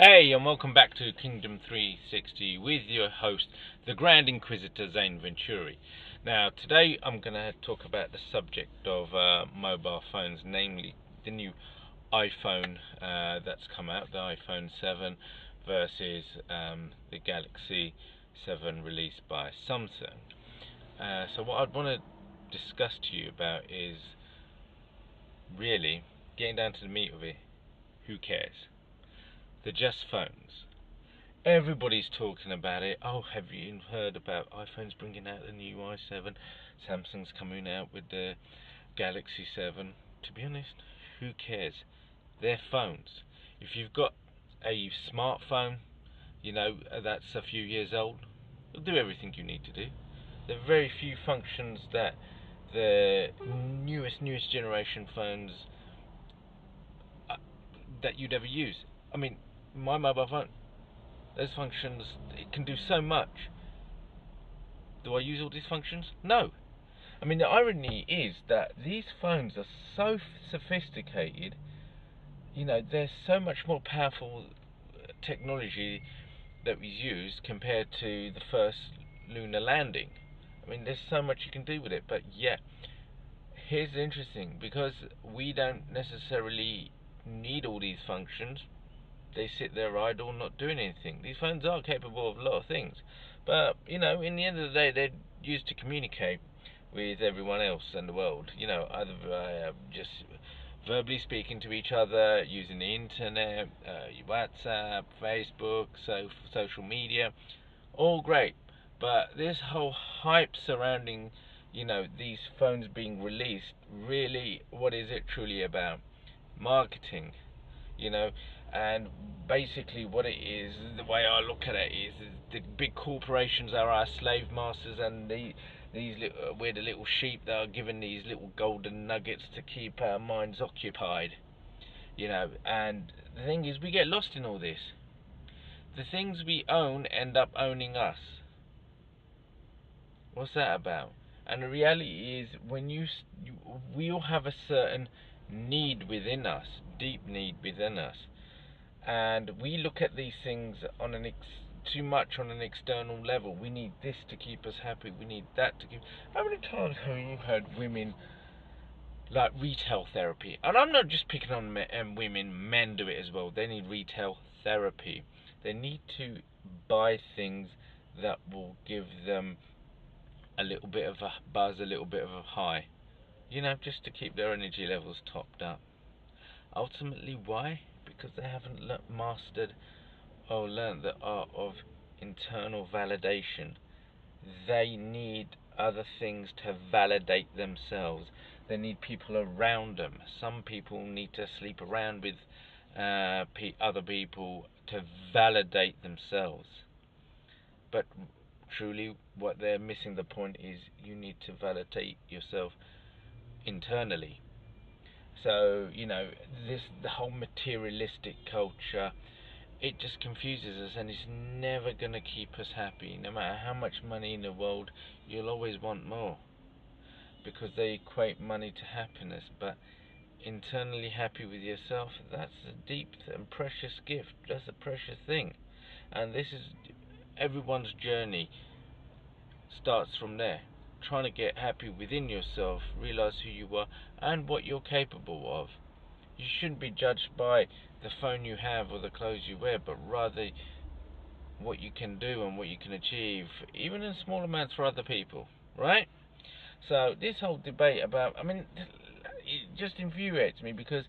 Hey, and welcome back to Kingdom 360 with your host, the Grand Inquisitor Zane Venturi. Now, today I'm going to talk about the subject of mobile phones, namely the new iPhone that's come out, the iPhone 7 versus the Galaxy 7 released by Samsung. So what I'd want to discuss to you about is really getting down to the meat of it. Who cares? They're just phones. Everybody's talking about it. Oh, have you heard about iPhone's bringing out the new i7? Samsung's coming out with the Galaxy 7. To be honest, who cares? They're phones. If you've got a smartphone, that's a few years old, it'll do everything you need to do. There are very few functions that the newest generation phones that you'd ever use. I mean, my mobile phone, those functions, it can do so much. Do I use all these functions? No. I mean, the irony is that these phones are so sophisticated, they're so much more powerful technology that we used compared to the first lunar landing. I mean, there's so much you can do with it, but yeah, here's the interesting, because we don't necessarily need all these functions. They sit there idle, not doing anything. These phones are capable of a lot of things, but in the end of the day, they're used to communicate with everyone else in the world. Either via just verbally speaking to each other, using the internet, WhatsApp, Facebook, social media, all great. But this whole hype surrounding, these phones being released, really, what is it truly about? Marketing, and basically what it is, the way I look at it is the big corporations are our slave masters, and we're the little sheep that are given these little golden nuggets to keep our minds occupied, and the thing is, we get lost in all this. The things we own end up owning us. What's that about? And the reality is, we all have a certain need within us, deep need within us, and we look at these things on too much on an external level. We need this to keep us happy. We need that to keep. How many times have you heard women like retail therapy? And I'm not just picking on women. Men do it as well. They need retail therapy. They need to buy things that will give them a little bit of a buzz, a little bit of a high, just to keep their energy levels topped up. Ultimately, why? Because they haven't mastered or learned the art of internal validation. They need other things to validate themselves. They need people around them. Some people need to sleep around with other people to validate themselves. But truly, what they're missing the point is, you need to validate yourself internally. So, the whole materialistic culture, it just confuses us, and it's never going to keep us happy. No matter how much money in the world, you'll always want more, because they equate money to happiness. But internally happy with yourself, that's a deep and precious gift. That's a precious thing. And this is everyone's journey starts from there. Trying to get happy within yourself, realize who you are and what you're capable of. You shouldn't be judged by the phone you have or the clothes you wear, but rather what you can do and what you can achieve, even in small amounts for other people, right? So this whole debate about, it just infuriates me, because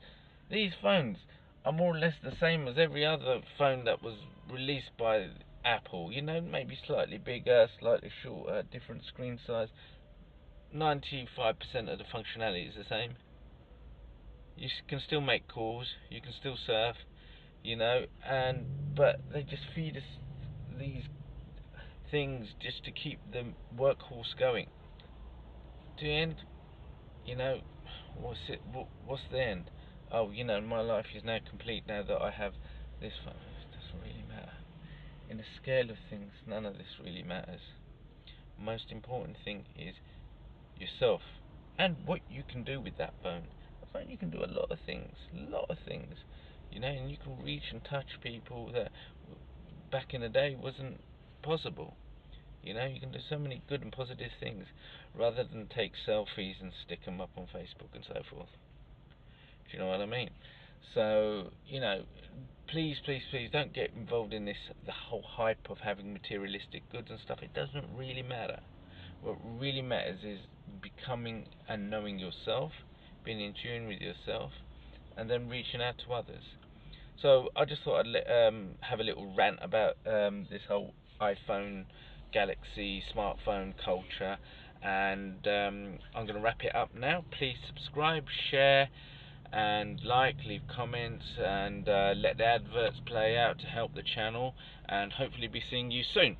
these phones are more or less the same as every other phone that was released by Apple. Maybe slightly bigger, slightly shorter, different screen size. 95% of the functionality is the same. You can still make calls, you can still surf, but they just feed us these things just to keep the workhorse going. To the end, what's it? What's the end? Oh, my life is now complete now that I have this phone. It doesn't really matter. In the scale of things, none of this really matters. Most important thing is yourself and what you can do with that phone. A phone, you can do a lot of things, you know, and you can reach and touch people that back in the day wasn't possible. You know, you can do so many good and positive things rather than take selfies and stick them up on Facebook and so forth. Do you know what I mean? So, you know, please, please, please don't get involved in this, the whole hype of having materialistic goods and stuff. It doesn't really matter. What really matters is becoming and knowing yourself, being in tune with yourself, and then reaching out to others. So I just thought I'd have a little rant about this whole iPhone, Galaxy, smartphone culture, and I'm going to wrap it up now. Please subscribe, share, and like, leave comments, and let the adverts play out to help the channel, and hopefully be seeing you soon.